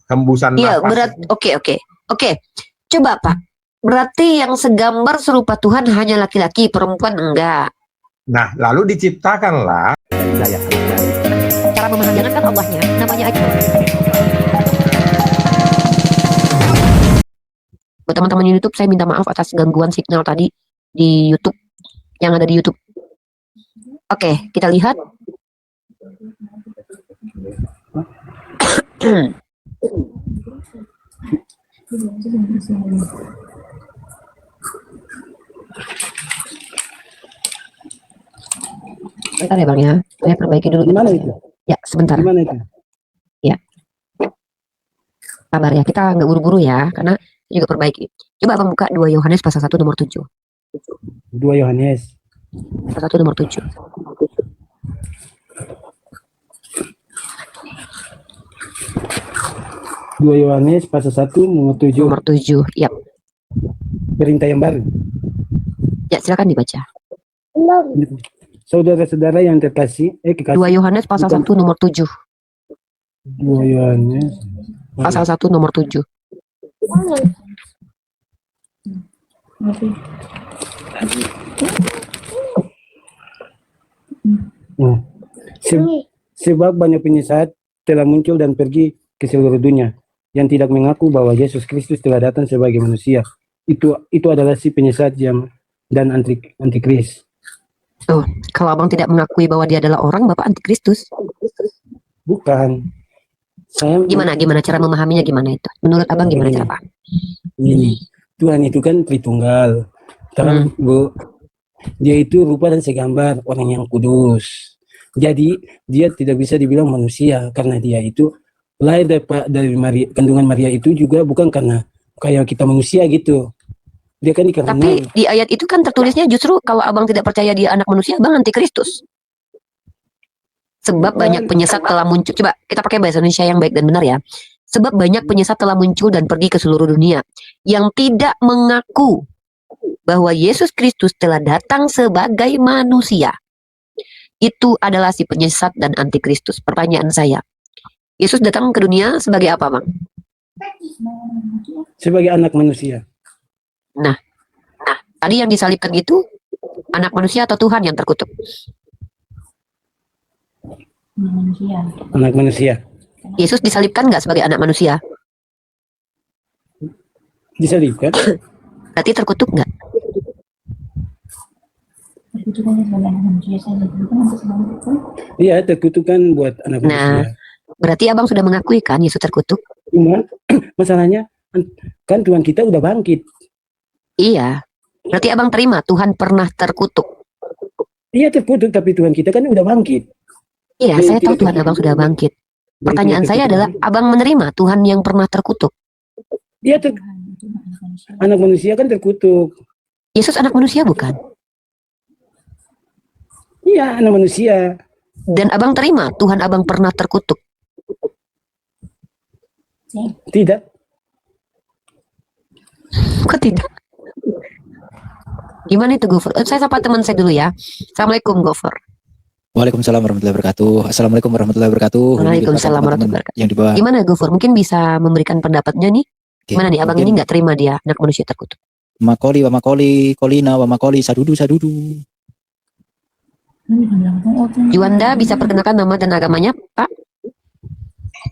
hembusan Iya, nafas. Oke. Coba Pak, berarti yang segambar serupa Tuhan hanya laki-laki, perempuan enggak. Nah, lalu diciptakanlah hidayah. Cara memahami, jangankan Allahnya, namanya aja. Buat teman-teman YouTube, saya minta maaf atas gangguan signal tadi di YouTube, yang ada di YouTube. Oke, kita lihat. Bentar ya Bang ya, saya perbaiki dulu. Gimana itu? Ya, sebentar. Gimana itu? Ya. Sabar ya, kita nggak buru-buru ya, karena saya juga perbaiki. Coba Abang buka 2 Yohanes pasal 1 nomor 7. 2 Yohanes. Pasal 1 nomor 7. Dua Yohanes pasal 1 nomor 7. Nomor 7, ya. Perintah yang baru. Ya, silakan dibaca. Saudara-saudara yang terkasih, 2 Yohanes pasal 1 nomor 7. 2 Yohanes Pasal 1 nomor 7. Nah, sebab banyak penyesat telah muncul dan pergi ke seluruh dunia yang tidak mengaku bahwa Yesus Kristus telah datang sebagai manusia. Itu adalah si penyesat yang dan antikris. Oh, kalau Abang tidak mengakui bahwa dia adalah orang, Bapak antikristus. Bukan. Saya Gimana cara memahaminya gimana itu? Menurut Abang gimana cara Pak? Ini Tuhan itu kan Tritunggal. Terang Bu, dia itu rupa dan segambar orang yang kudus. Jadi dia tidak bisa dibilang manusia karena dia itu lahir dari Maria, kandungan Maria itu juga bukan karena kayak kita manusia gitu. Dia kan dikaruniai. Tapi di ayat itu kan tertulisnya justru kalau Abang tidak percaya dia anak manusia, Abang antikristus. Sebab banyak penyesat telah muncul. Coba kita pakai bahasa Indonesia yang baik dan benar ya. Sebab banyak penyesat telah muncul dan pergi ke seluruh dunia yang tidak mengaku bahwa Yesus Kristus telah datang sebagai manusia. Itu adalah si penyesat dan antikristus. Pertanyaan saya, Yesus datang ke dunia sebagai apa, Bang? Sebagai anak manusia. Nah, tadi yang disalibkan itu anak manusia atau Tuhan yang terkutuk? Anak manusia. Yesus disalibkan nggak sebagai anak manusia? Disalibkan. Berarti terkutuk nggak? Iya, terkutukan buat anak manusia. Berarti Abang sudah mengakui kan Yesus terkutuk? Cuma masalahnya kan Tuhan kita udah bangkit. Iya. Berarti Abang terima Tuhan pernah terkutuk. Iya terkutuk, tapi Tuhan kita kan udah bangkit. Iya, saya tahu Tuhan Abang sudah bangkit. Pertanyaan saya adalah, Abang menerima Tuhan yang pernah terkutuk? Dia anak manusia kan terkutuk. Yesus anak manusia bukan? Iya, anak manusia. Dan Abang terima Tuhan Abang pernah terkutuk? Tidak. Kok tidak? Gimana itu Gofur? Saya sapa teman saya dulu ya. Assalamualaikum Gofur. Waalaikumsalam warahmatullahi wabarakatuh. Assalamualaikum warahmatullahi wabarakatuh. Waalaikumsalam warahmatullahi wabarakatuh. Yang di bawah. Gimana Gofur? Mungkin bisa memberikan pendapatnya nih. Gimana nih? Abang ini nggak terima dia anak manusia terkutuk. Makoli, wa makoli, kolina, wa makoli, sadudu, sadudu. Juanda bisa perkenalkan nama dan agamanya, Pak?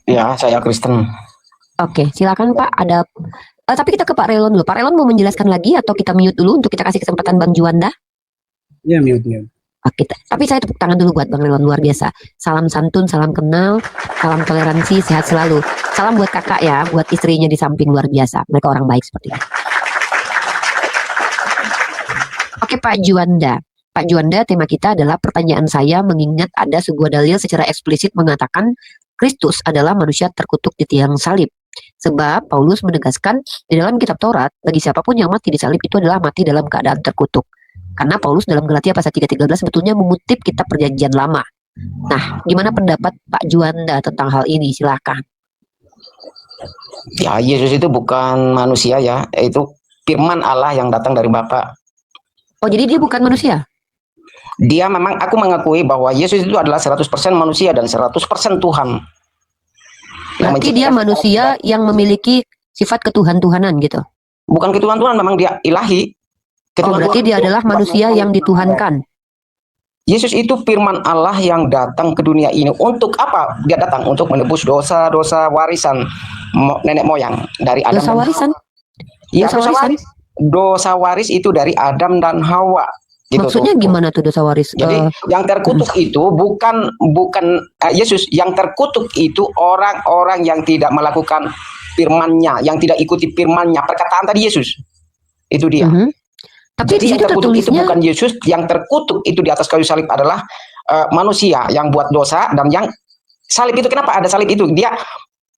Ya, saya Kristen. Oke, silakan Pak. Ada. Tapi kita ke Pak Relon dulu. Pak Relon mau menjelaskan lagi atau kita mute dulu untuk kita kasih kesempatan Bang Juanda? Ya, mute. Oke, tapi saya tepuk tangan dulu buat Bang Relon, luar biasa. Salam santun, salam kenal, salam toleransi, sehat selalu. Salam buat kakak ya, buat istrinya di samping, luar biasa. Mereka orang baik seperti itu. Oke Pak Juanda. Pak Juanda, tema kita adalah pertanyaan saya mengingat ada sebuah dalil secara eksplisit mengatakan Kristus adalah manusia terkutuk di tiang salib. Sebab Paulus menegaskan di dalam kitab Taurat, bagi siapapun yang mati di salib itu adalah mati dalam keadaan terkutuk. Karena Paulus dalam Galatia pasal 3:13 sebetulnya mengutip kitab perjanjian lama. Nah, gimana pendapat Pak Juanda tentang hal ini? Silakan. Ya, Yesus itu bukan manusia ya, itu firman Allah yang datang dari Bapa. Oh, jadi dia bukan manusia? Dia memang, aku mengakui bahwa Yesus itu adalah 100% manusia dan 100% Tuhan. Berarti dia menciptakan manusia yang memiliki sifat ketuhan-tuhanan gitu. bukan ketuhanan, memang dia ilahi. Oh, berarti dia adalah manusia yang dituhankan. Yesus itu firman Allah yang datang ke dunia ini untuk apa? Dia datang untuk menebus dosa-dosa warisan nenek moyang dari Adam. Dosa warisan. Iya, dosa dosa warisan? waris. Dosa waris itu dari Adam dan Hawa. Gitu Maksudnya tuh. gimana tuh dosa waris? Jadi yang terkutuk itu bukan Yesus, yang terkutuk itu orang-orang yang tidak melakukan firman-Nya, yang tidak ikuti firman-Nya, perkataan tadi Yesus. Itu dia. Tapi Jadi di yang situ terkutuk itu tertulisnya bukan Yesus, yang terkutuk itu di atas kayu salib adalah manusia yang buat dosa, dan yang salib itu kenapa ada salib itu? Dia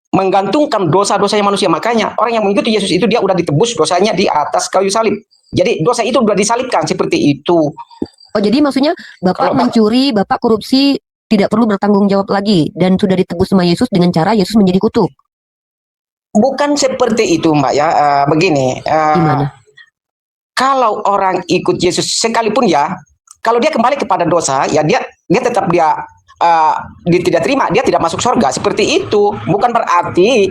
menggantungkan dosa-dosanya manusia. Makanya orang yang mengikuti Yesus itu dia udah ditebus dosanya di atas kayu salib. Jadi dosa itu sudah disalibkan seperti itu. Oh, jadi maksudnya Bapak Kalau mencuri, Bapak korupsi tidak perlu bertanggung jawab lagi dan sudah ditebus sama Yesus dengan cara Yesus menjadi kutuk. Bukan seperti itu, Mbak ya. Begini. Gimana? Kalau orang ikut Yesus sekalipun ya, kalau dia kembali kepada dosa, ya dia tetap dia tidak terima, dia tidak masuk surga. Seperti itu. Bukan berarti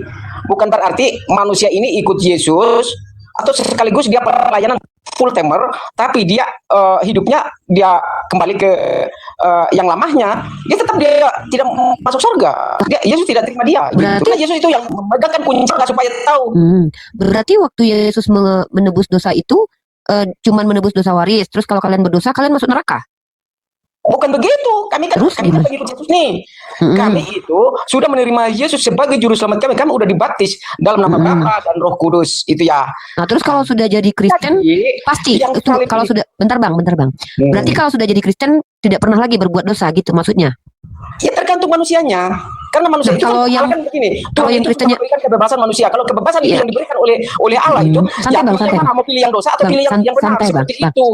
manusia ini ikut Yesus atau sekaligus dia pelayanan full timer, tapi dia hidupnya dia kembali ke yang lamanya, dia tetap dia tidak masuk surga. Yesus tidak terima dia. Berarti Karena Yesus itu yang memegangkan kunci surga supaya tahu. Berarti waktu Yesus menebus dosa itu cuman menebus dosa waris. Terus kalau kalian berdosa, kalian masuk neraka. Bukan begitu. Kami kan pengikut Yesus nih. Kami itu sudah menerima Yesus sebagai juru selamat kami. Kami udah dibaptis dalam nama Bapa dan Roh Kudus itu ya. Nah, terus kalau sudah jadi Kristen, pasti itu kalau sudah bentar bang. Berarti kalau sudah jadi Kristen tidak pernah lagi berbuat dosa gitu maksudnya? Ya tergantung manusianya. Karena manusia itu kalau yang begini. Kalau yang Kristennya memberikan kebebasan manusia. Kalau kebebasan itu yang diberikan oleh Allah itu, santai bang, santai. Mau pilih yang dosa atau pilih yang benar santai bang. itu.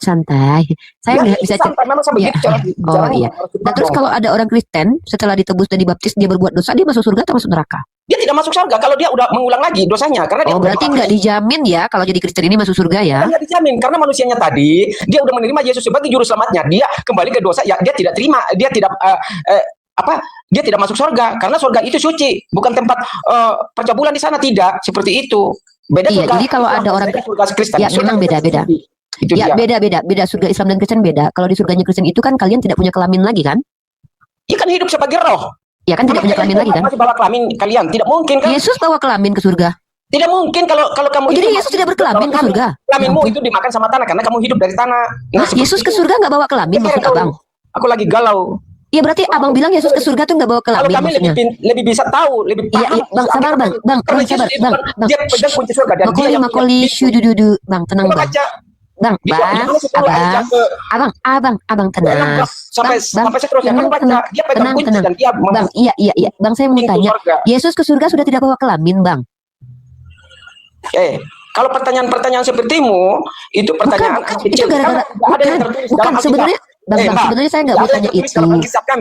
Santai. Saya nggak bisa santai. Memang saya begitu cara. Oh iya. Nah terus kalau ada orang Kristen setelah ditebus dan dibaptis dia berbuat dosa, dia masuk surga atau masuk neraka? Dia tidak masuk surga kalau dia udah mengulang lagi dosanya. Karena dia berarti nggak dijamin ya kalau jadi Kristen ini masuk surga ya? Nggak dijamin karena manusianya tadi dia udah menerima Yesus sebagai juru selamatnya. Dia kembali ke dosa, ya dia tidak terima, dia tidak dia tidak masuk surga karena surga itu suci, bukan tempat percabulan di sana, tidak seperti itu. Beda iya, surga. Jadi kalau ada orang Kristen, ya memang beda-beda. Ya beda surga Islam dan Kristen beda. Kalau di surganya Kristen itu kan kalian tidak punya kelamin lagi kan? Iya kan hidup sebagai roh. Ya kan tidak punya kelamin lagi kan? Masih bawa kelamin kalian, tidak mungkin kan? Yesus bawa kelamin ke surga. Tidak mungkin kalau kamu. Jadi Yesus tidak berkelamin ke surga. Kelaminmu itu dimakan sama tanah karena kamu hidup dari tanah. Nah, Yesus ke surga nggak bawa kelamin maksud abang? Aku lagi galau. Iya berarti abang bilang Yesus ke surga tuh nggak bawa kelamin kalau kami maksudnya? lebih bisa tahu, lebih paham. Iya, bang, sabar bang. Dia pegang kunci surga dan Makoli, syudududu, bang, tenang bang. Bang, abang tenang. Sampai seterusnya kan baca. Dia pegang kunci dan dia bang, iya. Bang, saya mau tanya. Yesus ke surga sudah tidak bawa kelamin, bang? Kalau pertanyaan-pertanyaan sepertimu itu pertanyaan itu gara-gara bukan sebenarnya. Bang, sebenarnya saya nggak mau tanya itu.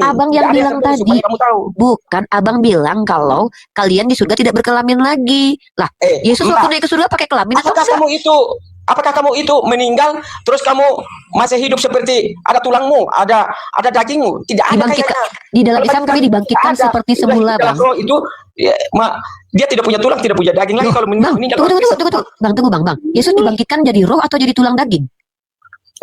Abang yang bilang tadi, bukan abang bilang kalau kalian di surga tidak berkelamin lagi. Lah, Yesus waktu naik ke surga pakai kelamin atau enggak? Apakah kamu itu meninggal terus kamu masih hidup seperti ada tulangmu, ada dagingmu? Tidak ada kayaknya. Di dalam Islam kami dibangkitkan seperti semula, bang. Itu dia tidak punya tulang, tidak punya daging lagi kalau meninggal. Tunggu. Bang. Yesus dibangkitkan jadi roh atau jadi tulang daging?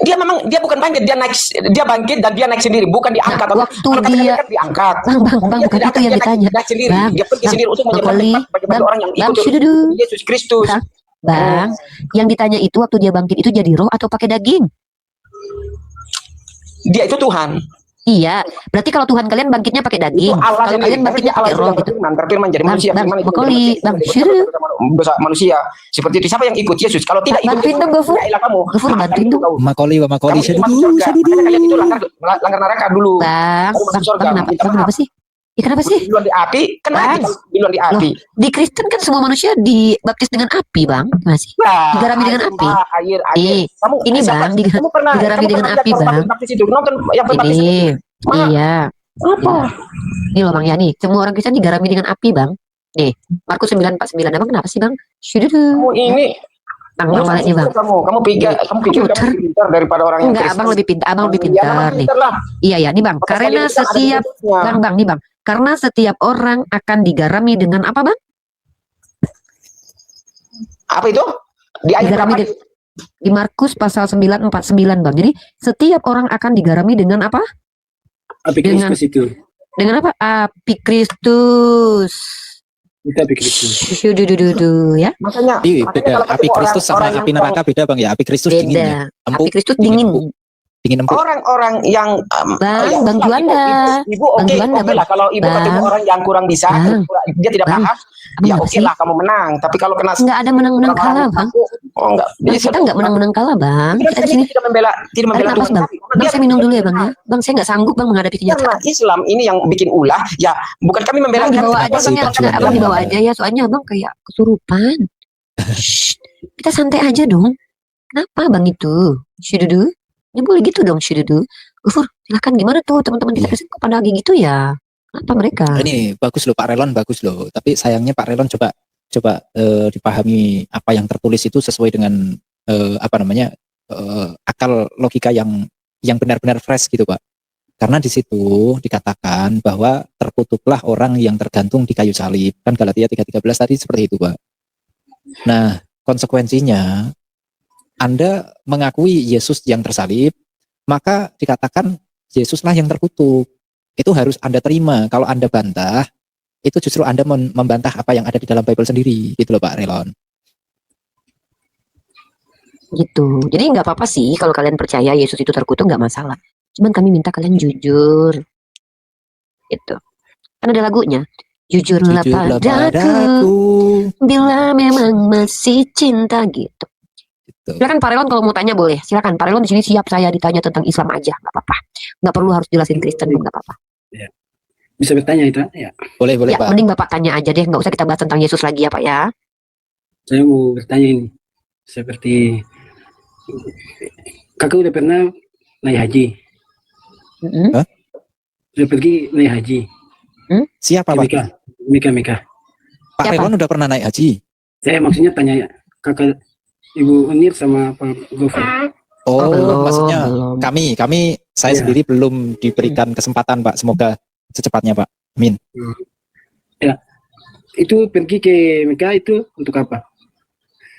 Dia bukan bangkit, dia bangkit dan dia naik sendiri, bukan diangkat. Waktu dia diangkat. Bang, bukan itu yang ditanya. Bang, dia pergi sendiri untuk menyelamatkan bagaimana orang yang ikut Yesus Kristus. Bang, yang ditanya itu waktu dia bangkit itu jadi roh atau pakai daging? Dia itu Tuhan. Iya, berarti kalau Tuhan kalian bangkitnya pakai daging, kalau kalian bangkitnya pakai roh gitu. Berfirman jadi manusia. Bang, dosa manusia. Seperti itu. Siapa yang ikut Yesus? Kalau tidak ikut Yesus, Gofur, bantuin dong. Makoli. Kalian itu langgar neraka dulu. Bang, kenapa sih? Ya kenapa sih? Duluan di api, kenapa duluan di api? Di Kristen kan semua manusia dibaptis dengan api, bang, masih digarami dengan api. Air. Ini bang, digarami dengan api, bang. Ini, iya. Apa? Ini loh bang ya nih, semua orang Kristen digarami dengan api, bang. Nih, Markus 9:49, abang kenapa sih bang? Kamu ini Bang balik nih bang. Kamu pikir kamu Muter. lebih pintar daripada orang yang Enggak, Kristen. abang lebih pintar, abang lebih Ya, pintar memang nih. pintar lah. Iya ya, nih bang. Maka Karena sekali itu kan ada setiap bentuknya. bang nih bang. Karena setiap orang akan digarami dengan apa bang? Apa itu? Di ayat Digarami berapa? di Markus pasal 9:49 bang. Jadi setiap orang akan digarami dengan apa? Api Dengan- Kristus itu. Dengan apa? Api Kristus. Kita api Kristus. Dududududu ya. Makanya, Iya, makanya beda. kalau Api ketemu Kristus sama orang api yang neraka beda bang ya. Api Kristus dingin ya. Beda. Empuk. Api Kristus dingin dingin. empuk. Dingin empuk. orang-orang yang Bang, yang Bang ibu, Juanda. ibu Bang oke Juanda, oke lah kalau ibu Bang. ketemu orang yang kurang bisa, Bang. dia tidak Bang. paham, Abang ya apa oke sih? lah kamu menang. Tapi kalau kena Nggak ada menang-menang orang-orang kalah yang bang. aku, oh enggak Bang, bisa. kita nggak menang-menang kalah bang. Kita Kita di sini. tidak membela Tarik Tuhan. nafas bang. tapi Bang dia- saya minum dulu ya bang ya. Bang saya nggak sanggup bang menghadapi Karena kenyataan. Islam ini yang bikin ulah, ya bukan kami membela Bang dibawa Kenapa aja sih, bang ya. Pak Juanda? Abang dibawa aja ya. Soalnya abang kayak kesurupan. Shh, kita santai aja dong. Kenapa bang itu? Syududu. Ya boleh gitu dong syududu. Ufur, silahkan gimana tuh teman-teman kita Iya. kesini kok pada lagi gitu ya? Kenapa mereka? Ini bagus loh Pak Relon, bagus loh. Tapi sayangnya Pak Relon coba dipahami apa yang tertulis itu sesuai dengan akal logika yang benar-benar fresh gitu Pak. Karena di situ dikatakan bahwa terkutuklah orang yang tergantung di kayu salib. Kan Galatia 3:13 tadi seperti itu Pak. Nah konsekuensinya Anda mengakui Yesus yang tersalib, maka dikatakan Yesuslah yang terkutuk. Itu harus Anda terima. Kalau Anda bantah, itu justru Anda membantah apa yang ada di dalam Bible sendiri, gitu loh Pak Relon. Gitu. Jadi nggak apa-apa sih kalau kalian percaya Yesus itu terkutuk nggak masalah. Cuman kami minta kalian jujur. Itu. Kan ada lagunya. Jujurlah Jujurlah padaku bila memang masih cinta gitu. Gitu. Silakan Pak Relon kalau mau tanya boleh. Silakan Pak Relon di sini siap saya ditanya tentang Islam aja, nggak apa-apa. Nggak perlu harus jelasin Kristen pun nggak apa-apa. Bisa bertanya itu? Ya. Boleh Ya, Pak. mending Bapak tanya aja deh, nggak usah kita bahas tentang Yesus lagi ya Pak ya. Saya mau bertanya ini. Seperti kakak udah pernah naik haji? Mm-mm. Udah pergi naik haji? Siapa Pak? Mika. Pak Siapa? Relon udah pernah naik haji? Saya maksudnya tanya kakak Ibu Unir sama Pak Gofar. Oh, belum, maksudnya belum. kami saya Iya. sendiri belum diberikan kesempatan Pak. Semoga secepatnya Pak. Amin. Itu pergi ke Mekah itu untuk apa?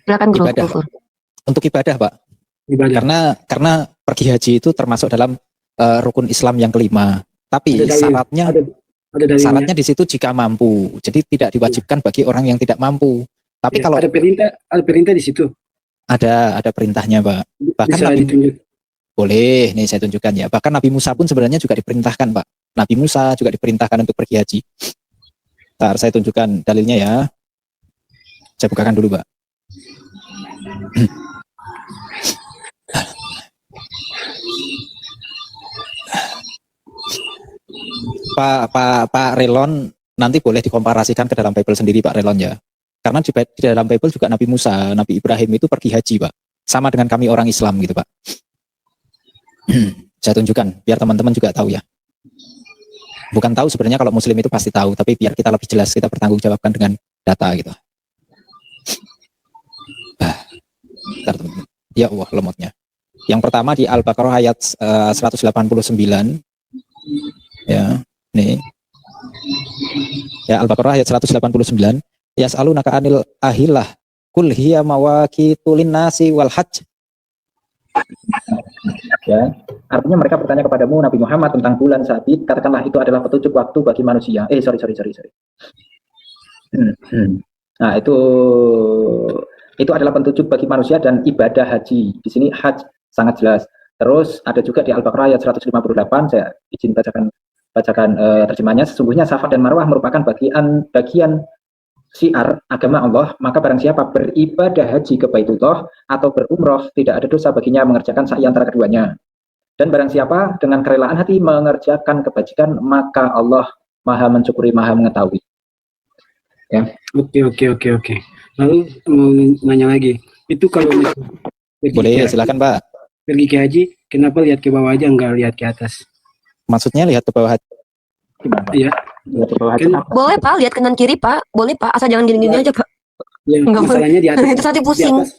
Silakan Guru Ibadah, Gufur. Untuk ibadah Pak. Ibadah. Karena pergi haji itu termasuk dalam rukun Islam yang kelima. Tapi Ada dalil. syaratnya Ada dalilnya. syaratnya di situ jika mampu. Jadi tidak diwajibkan bagi orang yang tidak mampu. Tapi Ya, kalau ada perintah di situ. ada perintahnya Pak. Bahkan Bisa Nabi ditunjuk. boleh, nih saya tunjukkan ya. Bahkan Nabi Musa pun sebenarnya juga diperintahkan Pak. Nabi Musa juga diperintahkan untuk pergi haji. Ntar saya tunjukkan dalilnya ya. Saya bukakan dulu Pak. Pak Relon nanti boleh dikomparasikan ke dalam Bible sendiri Pak Relon ya. Karena di dalam Bible juga Nabi Musa, Nabi Ibrahim itu pergi haji Pak. Sama dengan kami orang Islam gitu Pak. Saya tunjukkan biar teman-teman juga tahu ya. Bukan tahu sebenarnya, kalau Muslim itu pasti tahu, tapi biar kita lebih jelas, kita bertanggungjawabkan dengan data gitu. Bentar, teman-teman. Ya Allah lemotnya. Yang pertama di Al-Baqarah ayat 189. Ya, nih. Ya, Al-Baqarah ayat 189. Yas'alunaka anil ahillah kul hiya mawaqitu linnasi wal hajj. Ya, artinya mereka bertanya kepadamu Nabi Muhammad tentang bulan sabit, katakanlah itu adalah petunjuk waktu bagi manusia. Sorry. Nah, itu adalah petunjuk bagi manusia dan ibadah haji. Di sini hajj sangat jelas. Terus ada juga di Al-Baqarah ayat 158, saya izin bacakan terjemahnya. Sesungguhnya Safa dan Marwah merupakan bagian syiar agama Allah, maka barang siapa beribadah haji ke Baitullah atau berumroh, tidak ada dosa baginya mengerjakan sa'i antara keduanya. Dan barang siapa dengan kerelaan hati mengerjakan kebajikan, maka Allah Maha mencukuri, Maha mengetahui. Ya. Oke. Lalu mau nanya lagi. Itu kalau pergi Boleh, ke silakan Pak. pergi ke haji, kenapa lihat ke bawah aja nggak lihat ke atas? Maksudnya lihat ke bawah hati. Gimana, Pak? Iya. Lihat ke bawah hati. Kan, Boleh Pak, lihat kanan kiri Pak. Boleh Pak, asal jangan gini-gini aja Pak. ya, Nggak masalahnya di atas. Itu nanti Di pusing. atas,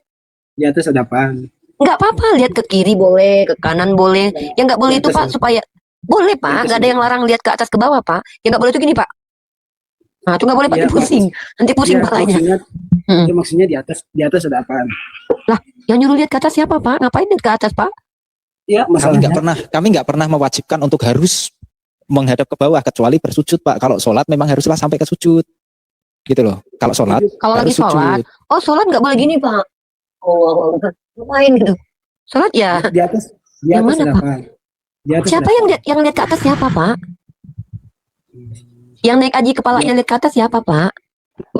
Di atas ada apaan? Nggak apa-apa, lihat ke kiri boleh, ke kanan boleh. Yang nggak boleh Di itu atas Pak, ada- supaya boleh Pak, atas nggak ada ada- yang larang lihat ke atas ke bawah Pak. Yang nggak boleh itu gini Pak. Nah, itu nggak boleh Pak, Ya, nanti pusing. Nanti pusing ya, palanya. maksudnya, Mm. ya, maksudnya di atas ada apaan? Yang nyuruh lihat ke atas siapa Pak? Ngapain lihat ke atas Pak? Ya, masalahnya Kami nggak pernah mewajibkan untuk harus menghadap ke bawah kecuali bersujud, Pak. Kalau sholat memang haruslah sampai ke sujud. Gitu loh. Kalau sholat Kalau lagi harus sholat, sujud. oh sholat nggak boleh gini Pak. Oh, ngapain gitu? Sholat ya. di Yang atas mana, ada Pak? apaan? Di atas Siapa ada yang lihat ke atas siapa Pak? Yang naik haji kepalanya lihat ke atas siapa Pak?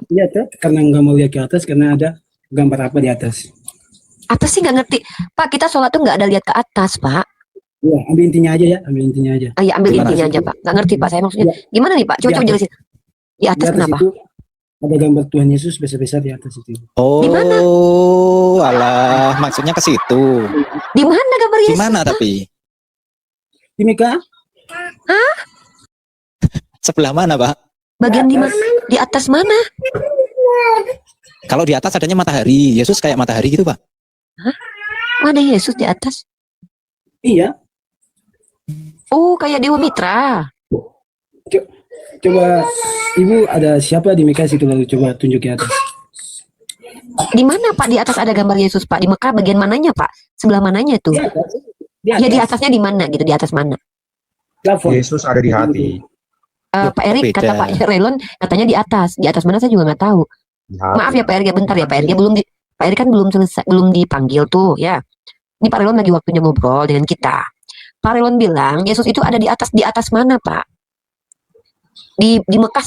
Iya tuh, karena nggak mau lihat ke atas karena ada gambar apa di atas. Apa sih nggak ngerti? Pak, kita sholat tuh nggak ada lihat ke atas Pak. Ya, ambil intinya aja ya, ambil intinya aja. Ah, ya ambil Gimana? intinya aja Pak. Nggak ngerti Pak, saya maksudnya. Ya. Gimana nih Pak? Coba Di atas. jelasin. Di atas kenapa? itu ada gambar Tuhan Yesus besar-besar di atas itu. Oh, Di mana? alah, maksudnya ke situ. Di mana gambar Di Yesus? mana Pak? tapi? Di Mekah, Sebelah mana, Pak? Bagian di mana? Di atas mana? Kalau di atas adanya matahari. Yesus kayak matahari gitu, Pak. Mana Yesus di atas? iya. Oh, kayak Dewa Mitra. Coba Ibu ada siapa di Mekah situ lalu coba tunjuk ke atas. Di mana Pak? Di atas ada gambar Yesus Pak. Di Mekah bagian mananya Pak? Sebelah mananya tuh? Di atas. Di Ya di atasnya di mana gitu? Di atas mana? Plafon. Yesus ada di hati. Pak Erik beda. kata Pak Relon katanya di atas. Di atas mana saya juga nggak tahu. Di hati. Maaf ya Pak Erik, ya bentar ya Pak Erik. Pak Erik kan belum selesai, belum dipanggil tuh ya. Ini Pak Relon lagi waktunya ngobrol dengan kita. Pak Relon bilang Yesus itu ada di atas mana Pak? Di Mekah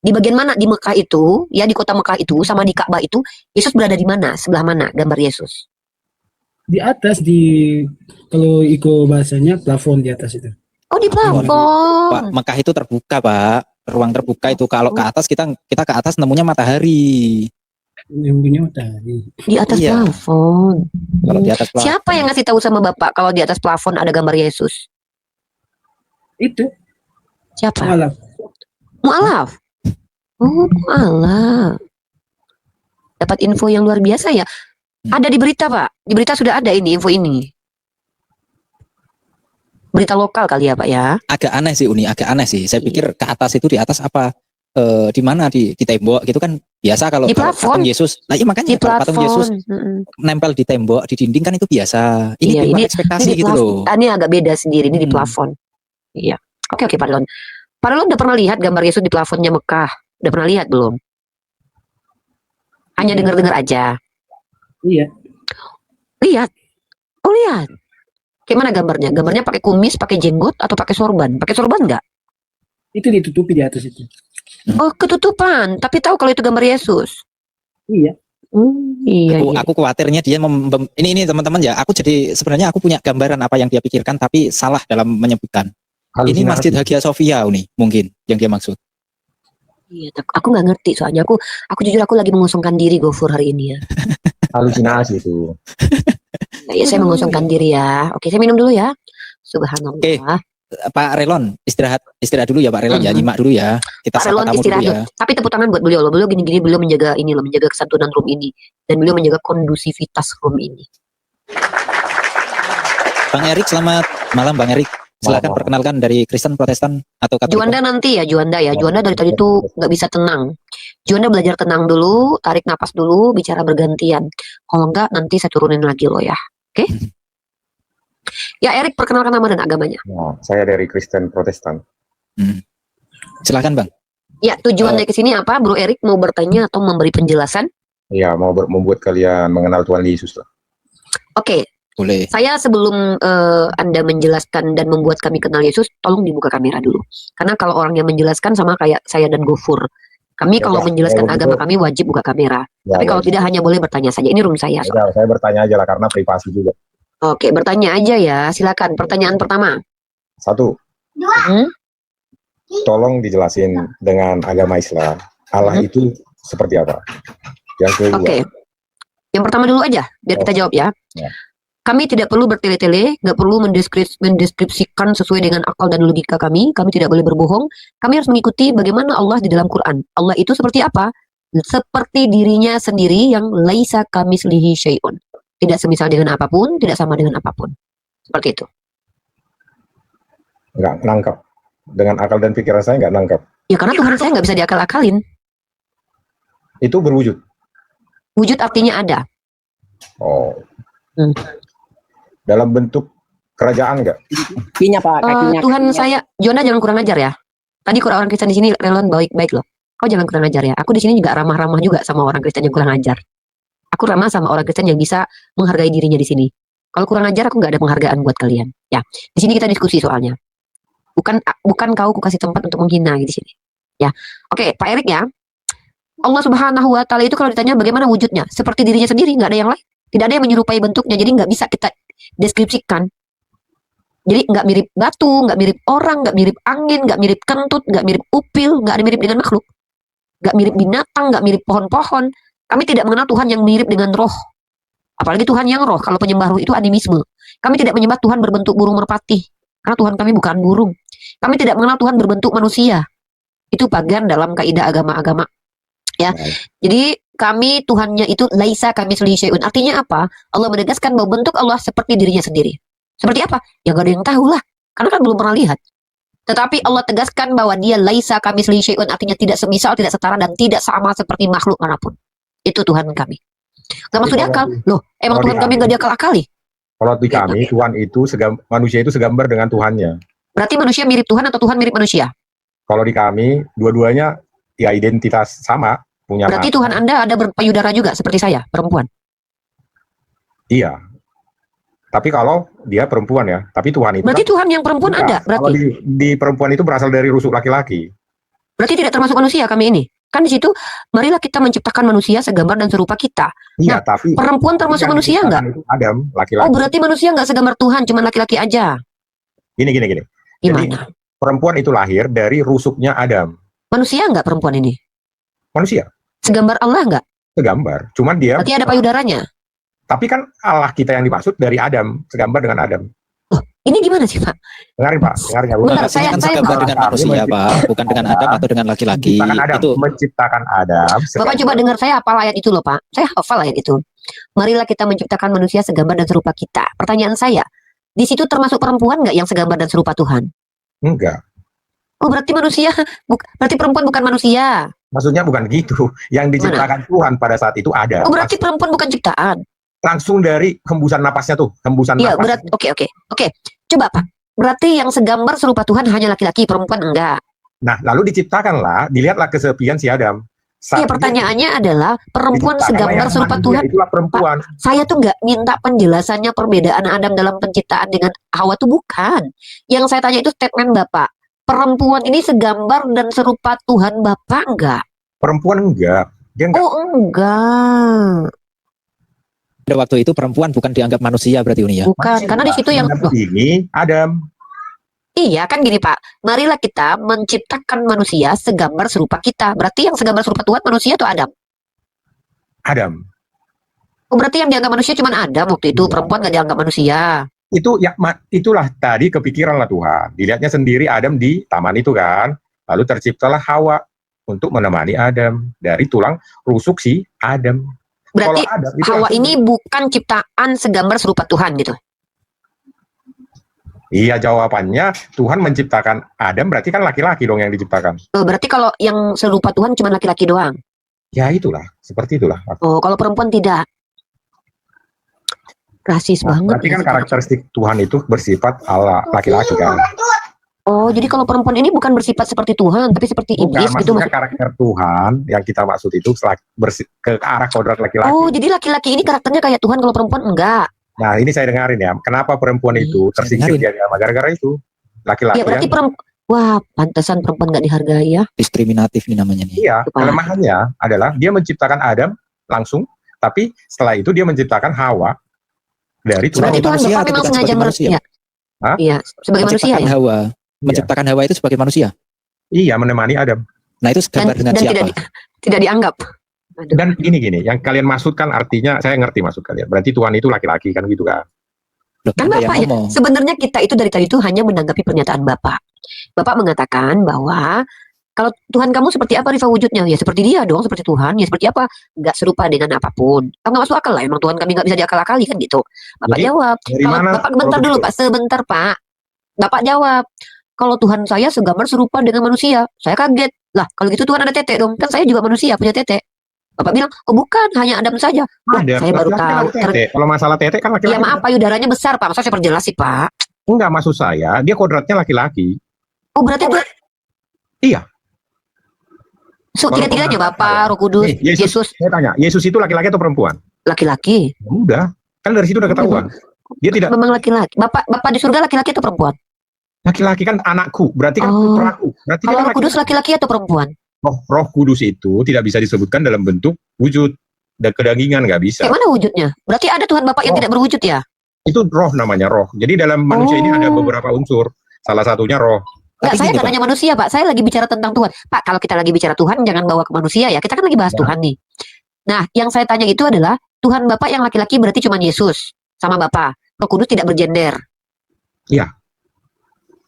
di bagian mana di Mekah itu? Ya di kota Mekah itu sama di Ka'bah itu Yesus berada di mana? Sebelah mana gambar Yesus? Di atas kalau Iko bahasanya plafon di atas itu. Oh di Pak, plafon. Mekah itu terbuka, Pak. Ruang terbuka itu. Kalau ke atas kita ke atas nemunya matahari. Yang punya matahari. Di atas Iya. plafon. Kalau di atas plafon. Siapa yang ngasih tahu sama Bapak kalau di atas plafon ada gambar Yesus? Itu Siapa? malam. Mu'alaf. Oh, mu'alaf. Dapat info yang luar biasa ya. Ada di berita, Pak. Di berita sudah ada ini info ini. Berita lokal kali ya, Pak ya. Agak aneh sih, Uni. Agak aneh sih. Saya pikir ke atas itu di atas apa? Di mana di tembok gitu kan biasa kalau Di plafon. patung Yesus. Nah, iya makanya Di kalau patung Yesus plafon. Mm-mm. nempel di tembok, di dinding kan itu biasa. Ini Iya, di luar ini ekspektasi di gitu plafon. loh. Ini agak beda sendiri. Ini di Hmm. plafon. Iya. Oke, Pak Relon. Pak Relon udah pernah lihat gambar Yesus di plafonnya Mekah? Udah pernah lihat belum? Hanya Iya. dengar-dengar aja. Iya. Lihat. Oh, lihat. Kayak mana gambarnya? Gambarnya pakai kumis, pakai jenggot, atau pakai sorban? Pakai sorban nggak? Itu ditutupi di atas itu. Oh, ketutupan. Tapi tahu kalau itu gambar Yesus. Iya. Iya, Aku, iya. aku khawatirnya dia ini teman-teman ya. Aku jadi sebenarnya aku punya gambaran apa yang dia pikirkan tapi salah dalam menyebutkan. Ini Halusinasi. Masjid Hagia Sophia Uni mungkin yang dia maksud. Iya, aku nggak ngerti soalnya aku jujur aku lagi mengosongkan diri Gofur hari ini ya. Halusinasi itu. Ya, saya mengosongkan diri ya. Oke, saya minum dulu ya. Subhanallah. Oke. Pak Relon istirahat dulu ya Pak Relon ya, Mhm. nyimak dulu ya. Kita Pak sapa Relon tamu dulu istirahat ya. dulu. Tapi tepuk tangan buat beliau loh. Beliau gini-gini beliau menjaga ini loh, menjaga kesantunan room ini dan beliau menjaga kondusivitas room ini. Bang Erik, selamat malam Bang Erik. Silakan Malam. perkenalkan dari Kristen, Protestan atau Katolik. Juanda nanti ya, Juanda ya. Juanda dari tadi tuh nggak bisa tenang. Juanda belajar tenang dulu, tarik napas dulu, bicara bergantian. Kalau enggak nanti saya turunin lagi loh ya. Oke? Ya Erik, perkenalkan nama dan agamanya. Nah, saya dari Kristen Protestan. Silakan Bang. Ya, tujuan dari kesini apa? Bro Erik mau bertanya atau memberi penjelasan? Ya, mau membuat kalian mengenal Tuhan Yesus lah. Oke, Boleh. saya sebelum Anda menjelaskan dan membuat kami kenal Yesus, tolong dibuka kamera dulu. Karena kalau orang yang menjelaskan sama kayak saya dan Gofur. Kami Ya, kalau ya, menjelaskan kalau agama gitu- kami wajib buka kamera. Ya, Tapi ya. kalau tidak hanya boleh bertanya saja. Ini room saya. Ya, saya bertanya aja lah karena privasi juga. Oke, bertanya aja ya. Silakan. Pertanyaan pertama. Satu, Hmm? tolong dijelasin dengan agama Islam. Allah itu seperti apa? Yang kedua, Oke. Yang pertama dulu aja, biar kita jawab ya. Ya. Kami tidak perlu bertele-tele, nggak perlu mendeskripsikan sesuai dengan akal dan logika kami. Kami tidak boleh berbohong. Kami harus mengikuti bagaimana Allah di dalam Quran. Allah itu seperti apa? Seperti dirinya sendiri yang laisa kamislihi syai'un. Tidak semisal dengan apapun, tidak sama dengan apapun. Seperti itu. Nggak nangkep. Dengan akal dan pikiran saya nggak nangkep. Ya karena Tuhan saya nggak bisa diakal-akalin. Itu berwujud. Wujud artinya ada. Oh. Hmm. Dalam bentuk kerajaan nggak? Kakinya Pak, kakinya. Tuhan kakinya. saya, Jona jangan kurang ajar ya. Tadi orang Kristen di sini relon baik-baik loh. Kau jangan kurang ajar ya. Aku di sini juga ramah-ramah juga sama orang Kristen yang kurang ajar. Aku ramah sama orang Kristen yang bisa menghargai dirinya di sini. Kalau kurang ajar aku nggak ada penghargaan buat kalian. Ya, di sini kita diskusi soalnya. Bukan kau ku kasih tempat untuk menghina di sini. Ya, oke Pak Erik ya. Allah Subhanahu Wa Taala itu kalau ditanya bagaimana wujudnya, seperti dirinya sendiri, nggak ada yang lain. Tidak ada yang menyerupai bentuknya, jadi nggak bisa kita deskripsikan. Jadi nggak mirip batu, nggak mirip orang, nggak mirip angin, nggak mirip kentut, nggak mirip upil, nggak ada mirip dengan makhluk, nggak mirip binatang, nggak mirip pohon-pohon. Kami tidak mengenal Tuhan yang mirip dengan roh. Apalagi Tuhan yang roh. Kalau penyembah roh itu animisme. Kami tidak menyembah Tuhan berbentuk burung merpati. Karena Tuhan kami bukan burung. Kami tidak mengenal Tuhan berbentuk manusia. Itu bagian dalam kaidah agama-agama. Ya. Jadi kami Tuhannya itu laisa kamitslihi syai'un. Artinya apa? Allah menegaskan bahwa bentuk Allah seperti dirinya sendiri. Seperti apa? Ya gak ada yang tahu lah. Karena kan belum pernah lihat. Tetapi Allah tegaskan bahwa dia laisa kamitslihi syai'un. Artinya tidak semisal, tidak setara, dan tidak sama seperti makhluk manapun. Itu Tuhan kami. Gak masuk di akal. Loh, emang Tuhan kami gak diakal-akali? Kalau di kami, Tuhan itu manusia itu segambar dengan Tuhannya. Berarti manusia mirip Tuhan atau Tuhan mirip manusia? Kalau di kami, dua-duanya ya identitas sama, punya Berarti mata. Tuhan Anda ada berpayudara juga seperti saya, perempuan. Iya. Tapi kalau dia perempuan ya, tapi Tuhan itu Berarti kan, Tuhan yang perempuan enggak. ada. Kalau Berarti di perempuan itu berasal dari rusuk laki-laki. berarti tidak termasuk manusia kami ini. Kan di situ, marilah kita menciptakan manusia segambar dan serupa kita. Iya, Nah, tapi Perempuan termasuk yang manusia diciptakan nggak? itu Adam, laki-laki. Oh, berarti manusia nggak segambar Tuhan, cuma laki-laki aja. Gini. Jadi Gimana? perempuan itu lahir dari rusuknya Adam. Manusia nggak perempuan ini? Manusia, Segambar Allah nggak? segambar. Cuman dia, Berarti ada payudaranya. tapi kan Allah kita yang dimaksud dari Adam, segambar dengan Adam. Ini gimana sih, Pak? Dengarin Pak, dengarin ya. Bentar, Artinya saya- kan saya- segambar dengan manusia, Pak, bukan dengan Adam atau dengan laki-laki. Menciptakan Adam. Bapak coba dengar saya hafal ayat itu loh, Pak. Saya hafal ayat itu. Marilah kita menciptakan manusia segambar dan serupa kita. Pertanyaan saya, di situ termasuk perempuan nggak yang segambar dan serupa Tuhan? Enggak. Oh, berarti manusia, berarti perempuan bukan manusia. Maksudnya bukan gitu. Yang diciptakan Tuhan pada saat itu ada. Oh, berarti perempuan bukan ciptaan. Langsung dari hembusan napasnya tuh, hembusan Iya, napas. berarti oke. Coba, Pak. Berarti yang segambar serupa Tuhan hanya laki-laki, perempuan enggak. Nah, lalu diciptakanlah, dilihatlah kesepian si Adam. Iya, pertanyaannya adalah perempuan Diciptakanlah segambar yang serupa manusia, Tuhan. itulah perempuan. Saya tuh nggak minta penjelasannya perbedaan Adam dalam penciptaan dengan Hawa tuh bukan. Yang saya tanya itu statement Bapak. Perempuan ini segambar dan serupa Tuhan Bapak enggak? Perempuan enggak. Dia enggak. Oh, enggak. Pada waktu itu perempuan bukan dianggap manusia berarti Uni ya. Bukan, karena di situ yang loh, Ini Adam. iya kan gini Pak. Marilah kita menciptakan manusia segambar serupa kita. Berarti yang segambar serupa Tuhan manusia atau Adam? Adam. Oh, berarti yang dianggap manusia cuma Adam waktu itu, Iya. perempuan nggak dianggap manusia. Itu ya itulah tadi kepikiran lah Tuhan. Dilihatnya sendiri Adam di taman itu kan. Lalu terciptalah Hawa untuk menemani Adam dari tulang rusuk si Adam. Berarti Kalau Adam itu Hawa langsung- ini bukan ciptaan segambar serupa Tuhan gitu. Iya, jawabannya Tuhan menciptakan Adam berarti kan laki-laki dong yang diciptakan. Oh, berarti kalau yang serupa Tuhan cuma laki-laki doang. Ya itulah, seperti itulah. Oh, kalau perempuan tidak. Rasis Nah, banget. berarti kan karakteristik Tuhan itu bersifat ala laki-laki kan. Oh, jadi kalau perempuan ini bukan bersifat seperti Tuhan, tapi seperti Bukan, iblis gitu maksudnya maksud. karakter Tuhan yang kita maksud itu ke arah kodrat laki-laki. Oh, jadi laki-laki ini karakternya kayak Tuhan, kalau perempuan enggak. Nah, ini saya dengarin ya. Kenapa perempuan itu saya tersingkir dengarin. di agama? Gara-gara itu. Laki-laki Ya berarti yang wah, pantesan perempuan nggak dihargai ya. Diskriminatif nih namanya nih. iya, Pak. kelemahannya adalah dia menciptakan Adam langsung, tapi setelah itu dia menciptakan Hawa dari tulang. Berarti Tuhan manusia Bapak atau memang bukan sengaja sebagai manusia? ya. Hah? Iya, sebagai manusia Menciptakan ya. Hawa. Iya. Menciptakan Hawa itu sebagai manusia. Iya, menemani Adam. Nah itu segambar dengan Dan siapa? tidak dianggap. Aduh. Dan gini, yang kalian maksud kan artinya, saya ngerti maksud kalian. Berarti Tuhan itu laki-laki kan gitu kan. Loh, Kan Anda yang Bapak ya, ngomong. sebenarnya kita itu dari tadi itu hanya menanggapi pernyataan Bapak. Bapak mengatakan bahwa Kalau Tuhan kamu seperti apa Rifa wujudnya? Ya seperti dia dong, seperti Tuhan. Ya seperti apa? Nggak serupa dengan apapun. Kan nggak masuk akal lah. Emang Tuhan kami nggak bisa diakal-akali kan gitu. Bapak Jadi jawab. dari Kalau mana Bapak kalau bentar dulu begitu? Pak, sebentar Pak. Bapak jawab. Kalau Tuhan saya segambar serupa dengan manusia. Saya kaget. Lah kalau gitu Tuhan ada tete dong. Kan saya juga manusia punya tete. Bapak bilang, oh bukan, hanya Adam saja. Wah, Ada, saya baru laki-laki kan tahu. ada tete. Kalau masalah tete kan Ya laki-laki. maaf payudaranya besar Pak. Masa saya perjelas sih Pak. Enggak, maksud saya, dia kodratnya laki-laki. Oh berarti itu Iya. so, Kalau tiga-tiganya kodrat Bapak, saya. Roh Kudus, Nih, Yesus. Saya tanya, Yesus itu laki-laki atau perempuan? laki-laki. Ya udah, kan dari situ udah ketahuan. Dia tidak Memang laki-laki. Bapak di surga laki-laki atau perempuan? laki-laki kan anakku, berarti kan Oh. putraku. Berarti dia Kalau kan Roh Kudus laki-laki atau perempuan? Roh Kudus itu tidak bisa disebutkan dalam bentuk wujud dan kedagingan, nggak bisa. Kayak mana wujudnya? Berarti ada Tuhan Bapak yang Roh. tidak berwujud ya? Itu roh namanya roh. Jadi dalam manusia ini ada beberapa unsur. Salah satunya roh. Enggak, Tapi saya gini, nggak Pak. nanya manusia, Pak. Saya lagi bicara tentang Tuhan. Pak, kalau kita lagi bicara Tuhan, jangan bawa ke manusia ya. Kita kan lagi bahas Ya. Tuhan nih. Nah, yang saya tanya itu adalah, Tuhan Bapak yang laki-laki berarti cuma Yesus sama Bapak. Roh Kudus tidak bergender. Iya.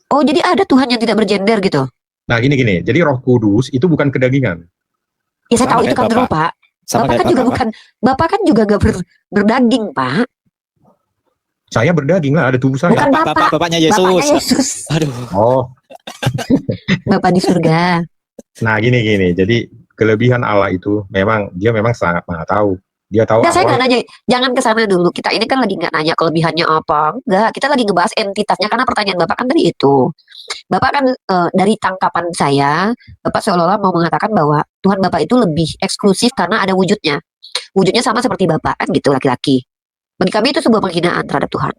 Oh, jadi ada Tuhan yang tidak bergender gitu. Nah gini. Jadi roh kudus itu bukan kedagingan. Ya, saya Sama tahu itu kayak kan dulu, Bapak. Pak. Sama Bapak kayak kan juga Bapak, bukan, Bapak kan juga nggak berdaging, Pak. Saya berdaging lah, ada tubuh saya. Bukan Bapak. Bapaknya Yesus. Bapaknya Yesus. Aduh. Oh, Bapak di surga. nah gini. Jadi kelebihan Allah itu dia memang sangat maha tahu. Dia tahu Enggak, saya awal. nggak nanya. Jangan ke sana dulu. Kita ini kan lagi nggak nanya kelebihannya apa. Enggak, kita lagi ngebahas entitasnya karena pertanyaan Bapak kan tadi itu. Bapak kan dari tangkapan saya, Bapak seolah-olah mau mengatakan bahwa Tuhan Bapak itu lebih eksklusif karena ada wujudnya. Wujudnya sama seperti Bapak kan gitu laki-laki. Bagi kami itu sebuah penghinaan terhadap Tuhan.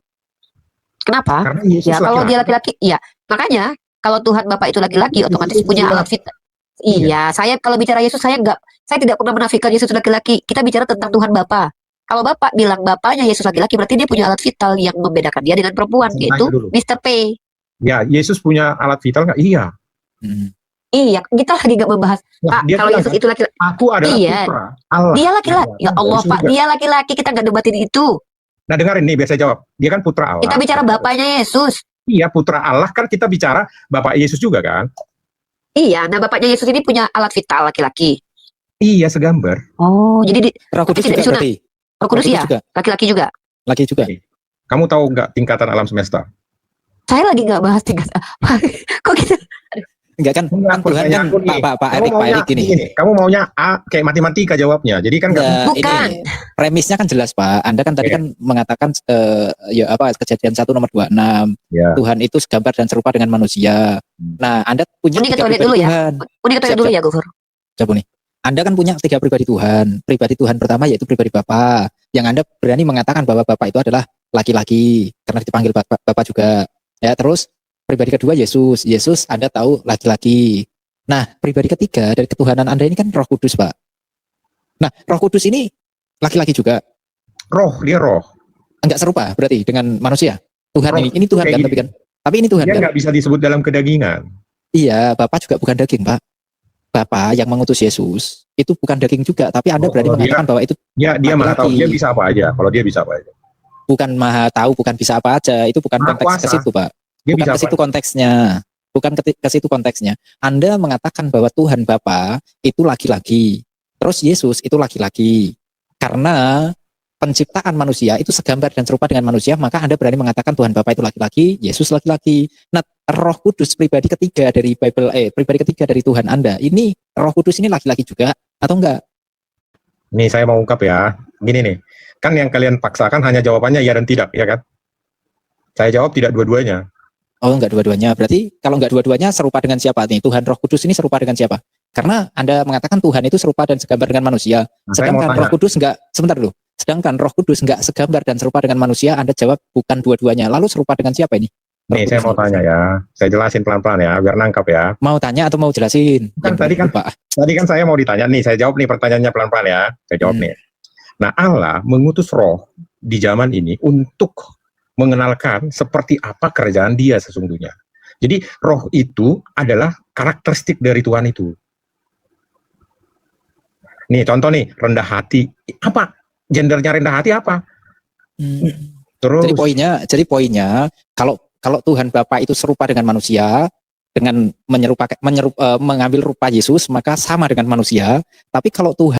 Kenapa? Karena Yesus Ya kalau laki-laki. dia laki-laki, iya. Makanya kalau Tuhan Bapak itu laki-laki, otomatis punya alat vital. Iya, saya kalau bicara Yesus saya tidak pernah menafikan Yesus laki-laki. Kita bicara tentang Tuhan Bapa. Kalau Bapak bilang Bapaknya Yesus laki-laki, berarti dia punya alat vital yang membedakan dia dengan perempuan, Tanya yaitu dulu. Mr. P. Ya, Yesus punya alat vital nggak? Iya. Hmm. Iya, kita lagi gak membahas. Nah, Pak, dia kalau bilang Yesus kan, itu laki-laki, aku adalah Iya. putra Allah. dia laki-laki. Ya Allah, Yesus Pak, juga. dia laki-laki. Kita gak debatin itu. Nah dengarin nih, biar saya jawab. Dia kan putra Allah. Kita bicara Bapaknya Yesus. Iya, putra Allah kan kita bicara Bapak Yesus juga kan? Iya, nah Bapaknya Yesus ini punya alat vital laki-laki. Iya, segambar. Oh, jadi Roh Kudus tidak juga disunat. berarti. Roh Kudus ya, juga. laki-laki juga. Laki juga. Kamu tahu nggak tingkatan alam semesta? Saya lagi nggak bahas tingkat. Kok gitu? Enggak kan? Enggak, Kan Tuhan kan pertanyaanku nih. Pak Erik gini. Kamu maunya A kayak matematika jawabnya. Jadi kan nggak Enggak, Bukan. ini premisnya kan jelas Pak. Anda kan tadi Oke. kan mengatakan Kejadian 1 nomor 26. Ya. Tuhan itu segambar dan serupa dengan manusia. Nah, Anda punya Ini ke tiga toilet pribadi dulu ya. Tuhan. Udah kita Siap, dulu siap. ya, Gufur. Coba nih. Anda kan punya 3 pribadi Tuhan. Pribadi Tuhan pertama yaitu pribadi Bapa. Yang Anda berani mengatakan bahwa Bapa itu adalah laki-laki karena dipanggil Bapa juga. Ya, terus pribadi kedua Yesus. Yesus Anda tahu laki-laki. Nah, pribadi ketiga dari ketuhanan Anda ini kan Roh Kudus, Pak. Nah, Roh Kudus ini laki-laki juga. Dia roh. Enggak serupa berarti dengan manusia. Tuhan Roh ini Tuhan kayak kan gini. tapi kan. Tapi ini Tuhan Dia kan. nggak bisa disebut dalam kedagingan. Iya, Bapak juga bukan daging, Pak. Bapak yang mengutus Yesus itu bukan daging juga, tapi Anda Oh, berani kalau mengatakan bahwa itu Dia maha tahu. Laki-laki. Dia bisa apa aja. Kalau dia bisa apa aja. bukan maha tahu, bukan bisa apa aja. Itu bukan Maha konteks ke kuasa. situ, Pak. Dia Bukan bisa ke apa? situ konteksnya. Bukan ke situ konteksnya. Anda mengatakan bahwa Tuhan Bapa itu laki-laki. Terus Yesus itu laki-laki. Karena penciptaan manusia itu segambar dan serupa dengan manusia, maka Anda berani mengatakan Tuhan Bapa itu laki-laki, Yesus laki-laki. Nah, Roh Kudus pribadi ketiga dari pribadi ketiga dari Tuhan Anda, ini Roh Kudus ini laki-laki juga atau enggak? Nih saya mau ungkap ya. Gini nih. Kan yang kalian paksakan hanya jawabannya ya dan tidak, ya kan? Saya jawab tidak dua-duanya. Oh, enggak dua-duanya. Berarti kalau enggak dua-duanya serupa dengan siapa nih? Tuhan Roh Kudus ini serupa dengan siapa? Karena Anda mengatakan Tuhan itu serupa dan segambar dengan manusia. Nah, saya mau Sedangkan tanya. Roh Kudus enggak, sebentar dulu. Sedangkan Roh Kudus enggak segambar dan serupa dengan manusia, Anda jawab bukan dua-duanya. Lalu serupa dengan siapa ini? Roh Nih Kudus saya mau ini. tanya ya. Saya jelasin pelan-pelan ya, biar nangkap ya. Mau tanya atau mau jelasin? Kan tadi kan- Pak. Tadi kan saya mau ditanya nih, saya jawab nih pertanyaannya pelan-pelan ya. Saya jawab nih. Nah, Allah mengutus roh di zaman ini untuk mengenalkan seperti apa kerajaan dia sesungguhnya. Jadi roh itu adalah karakteristik dari Tuhan itu. Nih contoh nih, rendah hati. Apa? Gendernya rendah hati apa? Terus Jadi poinnya kalau Tuhan Bapa itu serupa dengan manusia, dengan mengambil rupa Yesus maka sama dengan manusia. Tapi kalau Tuhan